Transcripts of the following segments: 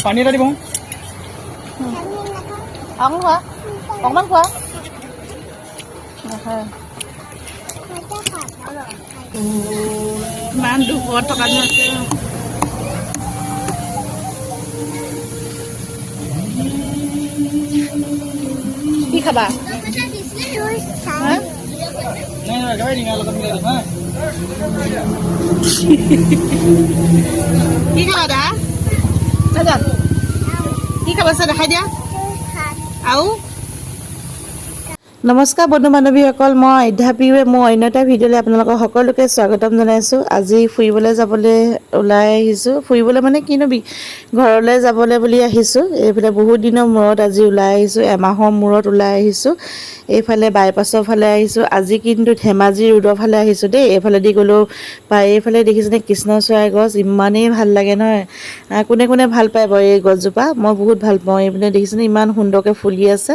পানী এটা দিব অকণমান খোৱা অকণমান খোৱা ইমান দুখত থকা আছে কি খাবা কি খাবা দা নাজান কি খাবা চা দেখাই দিয়া আৰু নমস্কাৰ বন্ধু বান্ধৱীসকল মই আধ্যাপিৱে মই অন্য এটা ভিডিঅ'লৈ আপোনালোকক সকলোকে স্বাগতম জনাইছোঁ। আজি ফুৰিবলৈ যাবলৈ ওলাই আহিছোঁ। ফুৰিবলৈ মানে কিনো ঘৰলৈ যাবলৈ বুলি আহিছোঁ। এইফালে বহুত দিনৰ মূৰত আজি ওলাই আহিছোঁ, এমাহৰ মূৰত ওলাই আহিছোঁ। এইফালে বাইপাছৰ ফালে আহিছোঁ। আজি কিন্তু ধেমাজি ৰোডৰ ফালে আহিছোঁ দেই। এইফালেদি গ'লেও পাই। এইফালে দেখিছেনে কৃষ্ণচূড়াৰ গছ, ইমানেই ভাল লাগে নহয়। কোনে কোনে ভাল পায় বাৰু এই গছজোপা? মই বহুত ভাল পাওঁ। এইপিনে দেখিছেনে ইমান সুন্দৰকৈ ফুলি আছে।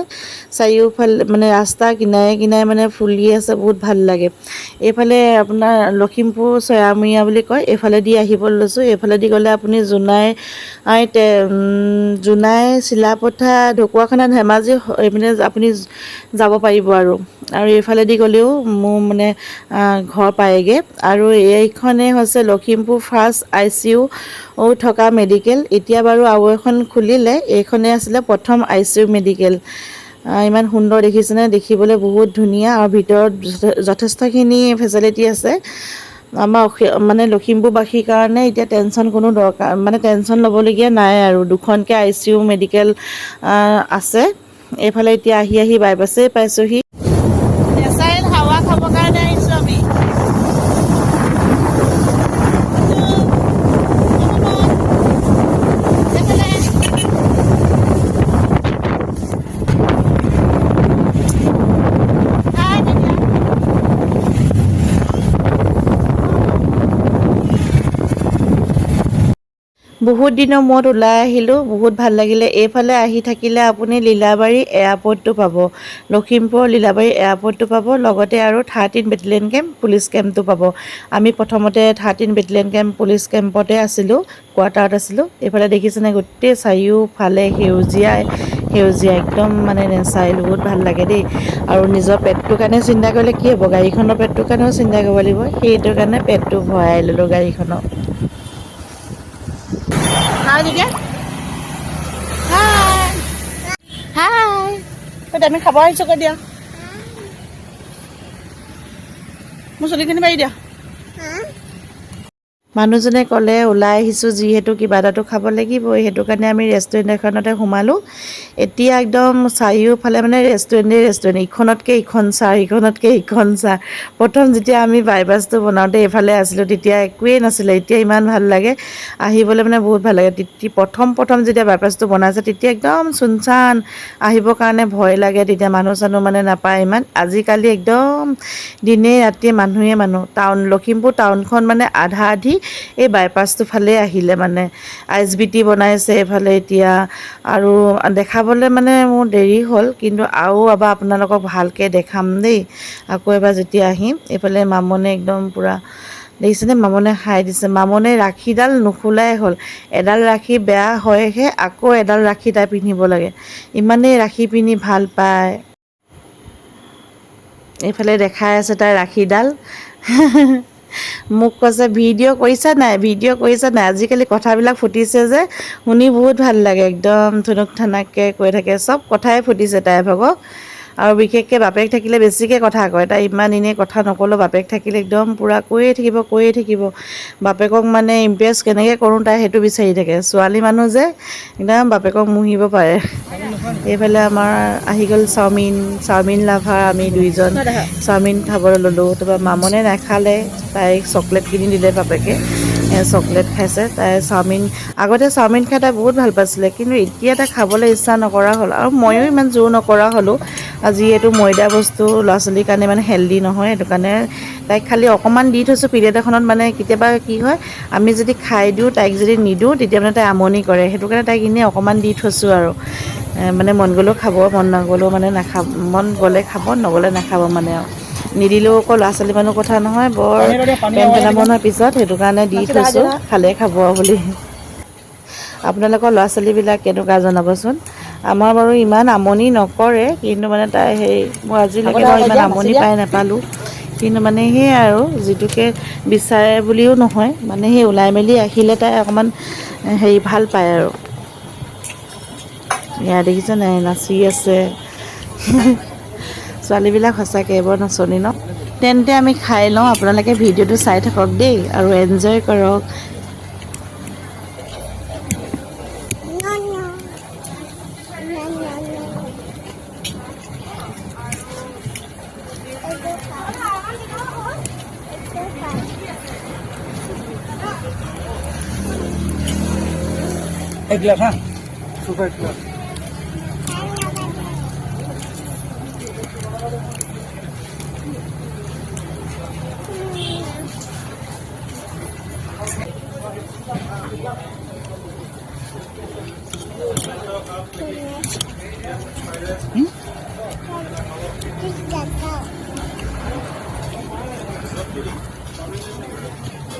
চাৰিওফালে মানে ৰাস্তাৰ কিনাৰে কিনাৰে মানে ফুলি আছে, বহুত ভাল লাগে। এইফালে আপোনাৰ লখিমপুৰ চয়ামুৰীয়া বুলি কয়, এইফালেদি আহিব লৈছোঁ। এইফালেদি গ'লে আপুনি জোনাই চিলাপথাৰ ঢকুৱাখানা ধেমাজি এইপিনে আপুনি যাব পাৰিব আৰু এইফালেদি গ'লেও মোৰ মানে ঘৰ পায়গৈ। আৰু এইখনেই হৈছে লখিমপুৰ ফাৰ্ষ্ট ICU থকা মেডিকেল। এতিয়া বাৰু আৰু এখন খুলিলে, এইখনেই আছিলে প্ৰথম ICU মেডিকেল। ইমান সুন্দৰ দেখিছেনে? দেখিবলৈ বহুত ধুনীয়া আৰু ভিতৰত যথেষ্টখিনি ফেচিলিটি আছে। আমাৰ মানে লখিমপুৰবাসীৰ কাৰণে এতিয়া টেনশ্যন ল'বলগীয়া নাই আৰু দুখনকৈ ICU মেডিকেল আছে। এইফালে এতিয়া আহি বাইপাছেই পাইছোঁহি। নেচাৰেল হাৱা খাবৰ কাৰণে আহিছোঁ আমি। বহুত দিনৰ মূৰত ওলাই আহিলোঁ, বহুত ভাল লাগিলে। এইফালে আহি থাকিলে আপুনি লীলাবাৰী এয়াৰপৰ্টটো পাব, লখিমপুৰৰ লীলাবাৰী এয়াৰপৰ্টটো পাব, লগতে আৰু 13 বেটেলিয়ন কেম্প পুলিচ কেম্পটো পাব। আমি প্ৰথমতে 13 বেটেলিয়ন কেম্প পুলিচ কেম্পতে আছিলোঁ, কোৱাৰ্টাৰত আছিলোঁ। এইফালে দেখিছেনে গোটেই চাৰিওফালে সেউজীয়া একদম মানে নেচাৰেল, বহুত ভাল লাগে দেই। আৰু নিজৰ পেটটোৰ কাৰণে চিন্তা কৰিলে কি হ'ব, গাড়ীখনৰ পেটটোৰ কাৰণেও চিন্তা কৰিব লাগিব। সেইটো কাৰণে পেটটো ভৰাই ল'লোঁ গাড়ীখনত। হাই দিকে হাই আমি খাব আহিছোঁ কৈ দিয়া। মোৰ চুলিখিনি মাৰি দিয়া। মানুহজনে ক'লে ওলাই আহিছোঁ যিহেতু কিবা এটাতো খাব লাগিবই, সেইটো কাৰণে আমি ৰেষ্টুৰেণ্ট এখনতে সোমালোঁ। এতিয়া একদম চাৰিওফালে মানে ৰেষ্টুৰেণ্ট, ইখনতকৈ ইখন চাহ, সিখনতকৈ ইখন চাহ। প্ৰথম যেতিয়া আমি বাইপাছটো বনাওঁতে এইফালে আছিলোঁ তেতিয়া একোৱেই নাছিলে। এতিয়া ইমান ভাল লাগে আহিবলৈ, মানে বহুত ভাল লাগে। প্ৰথম যেতিয়া বাইপাছটো বনাইছে তেতিয়া একদম চুনচান, আহিবৰ কাৰণে ভয় লাগে। তেতিয়া মানুহ মানে নাপায় ইমান। আজিকালি একদম দিনে ৰাতিয়ে মানুহ। লখিমপুৰ টাউনখন মানে আধা আধি এই বাইপাছটো ফালে আহিলে মানে। ISBT বনাইছে এইফালে এতিয়া, আৰু দেখাবলৈ মানে মোৰ দেৰি হ'ল, কিন্তু আৰু এবাৰ আপোনালোকক ভালকৈ দেখাম দেই। আকৌ এবাৰ যেতিয়া আহিম। এইফালে মামনে একদম পূৰা দেখিছেনে, মামনে খাই দিছে। মামনে ৰাখীডাল নোখোলাই হ'ল। এডাল ৰাখী বেয়া হয়হে, আকৌ এডাল ৰাখী তাই পিন্ধিব লাগে। ইমানেই ৰাখী পিন্ধি ভাল পায়। এইফালে দেখাই আছে তাই ৰাখীডাল। মোক কৈছে ভিডিঅ' কৰিছা নাই। আজিকালি কথাবিলাক ফুটিছে যে, শুনি বহুত ভাল লাগে। একদম থুনুক থানাককৈ কৈ থাকে, চব কথাই ফুটিছে তাইৰ ভাগৰ। আৰু বিশেষকৈ বাপেক থাকিলে বেছিকৈ কথা কয়। তাই ইমান এনেই কথা নক'লেও বাপেক থাকিলে একদম পূৰা কৈয়ে থাকিব। বাপেকক মানে ইমপ্ৰেছ কেনেকৈ কৰোঁ তাই সেইটো বিচাৰি থাকে। ছোৱালী মানুহ যে একদম বাপেকক মুহিব পাৰে। এইফালে আমাৰ আহি গ'ল চাওমিন লাভাৰ আমি দুইজন চাওমিন খাবলৈ ল'লোঁ। তাৰপৰা মামনে নাখালে, তাইক চকলেট কিনি দিলে বাপেকে। চকলেট খাইছে তাই। আগতে চাওমিন খাই তাই বহুত ভাল পাইছিলে, কিন্তু এতিয়া তাই খাবলৈ ইচ্ছা নকৰা হ'ল। আৰু ময়ো ইমান জোৰ নকৰা হ'লোঁ, যিহেতু ময়দা বস্তু ল'ৰা ছোৱালীৰ কাৰণে মানে হেল্ডি নহয়। সেইটো কাৰণে তাইক খালি অকণমান দি থৈছোঁ প্লেট এখনত। মানে কেতিয়াবা কি হয়, আমি যদি খাই দিওঁ, তাইক যদি নিদিওঁ, তেতিয়া মানে তাই আমনি কৰে। সেইটো কাৰণে তাইক এনেই অকণমান দি থৈছোঁ আৰু। মানে মন গ'লেও খাব, মন নগ'লেও মানে মন গ'লে খাব, নগ'লে নাখাব মানে আৰু। নিদিলেও আকৌ ল'ৰা ছোৱালী মানুহ কথা নহয়, বৰ পেন পেলাব নহয় পিছত, সেইটো কাৰণে দি থৈছোঁ, খালে খাব বুলি। আপোনালোকৰ ল'ৰা ছোৱালীবিলাক কেনেকুৱা জনাবচোন। আমাৰ বাৰু ইমান আমনি নকৰে, কিন্তু মানে তাই মই আজিলৈকে বাৰু ইমান আমনি পাই নাপালোঁ। কিন্তু মানে সেয়াই আৰু যিটোকে বিচাৰে বুলিও নহয়, মানে সেই ওলাই মেলি আহিলে তাই অকণমান ভাল পায় আৰু। এয়া দেখিছে নাই নাচি আছে। ছোৱালীবিলাক সঁচাকৈ বৰ নচনি ন। তেন্তে আমি খাই লওঁ, আপোনালোকে ভিডিঅ'টো চাই থাকক দেই আৰু এনজয় কৰক। एक गिलास हाँ सुपर एक गिलास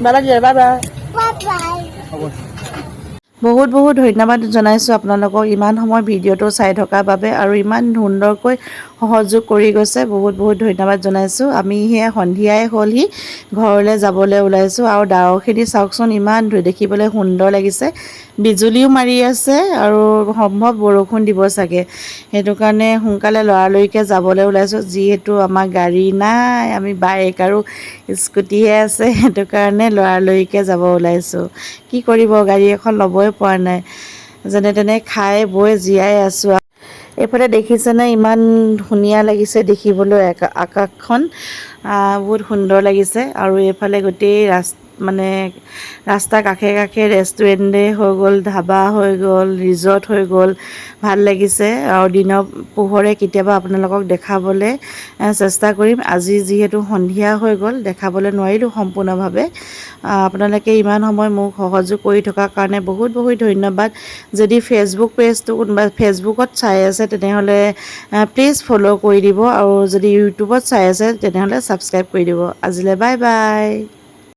বাবা বাই বাই। হ'ব বহুত বহুত ধন্যবাদ জনাইছোঁ আপোনালোকক ইমান সময় ভিডিঅ'টো চাই থকাৰ বাবে আৰু ইমান সুন্দৰকৈ সহযোগ কৰি গৈছে। বহুত বহুত ধন্যবাদ জনাইছোঁ। আমি সেয়া সন্ধিয়াই হ'লহি ঘৰলৈ যাবলৈ ওলাইছোঁ আৰু ডাৱৰখিনি চাওকচোন ইমান দেখিবলৈ সুন্দৰ লাগিছে। বিজুলীও মাৰি আছে আৰু সম্ভৱ বৰষুণ দিব চাগে। সেইটো কাৰণে সোনকালে লৰালৰিকৈ যাবলৈ ওলাইছোঁ, যিহেতু আমাৰ গাড়ী নাই, আমি বাইক আৰু স্কুটিহে আছে, সেইটো কাৰণে লৰালৰিকৈ যাব ওলাইছোঁ। কি কৰিব, গাড়ী এখন ল'বই পৰা নাই, যেনে তেনে খাই বৈ জীয়াই আছোঁ। এইফালে দেখিছেনে ইমান ধুনীয়া লাগিছে দেখিবলৈ আকাশখন, বহুত সুন্দৰ লাগিছে। আৰু এইফালে গোটেই ৰাস্তাৰ কাষে কাষে ৰেষ্টুৰেণ্টে হৈ গ'ল, ধাবা হৈ গ'ল, ৰিজৰ্ট হৈ গ'ল, ভাল লাগিছে। আৰু দিনৰ পোহৰে কেতিয়াবা আপোনালোকক দেখাবলৈ চেষ্টা কৰিম। আজি যিহেতু সন্ধিয়া হৈ গ'ল, দেখাবলৈ নোৱাৰিলোঁ সম্পূৰ্ণভাৱে। আপোনালোকে ইমান সময় মোক সহযোগ কৰি থকাৰ কাৰণে বহুত বহুত ধন্যবাদ। যদি ফেচবুক পেজটো কোনোবা ফেচবুকত চাই আছে তেনেহ'লে প্লিজ ফ'ল' কৰি দিব, আৰু যদি ইউটিউবত চাই আছে তেনেহ'লে ছাবস্ক্ৰাইব কৰি দিব। আজিলৈ বাই বাই।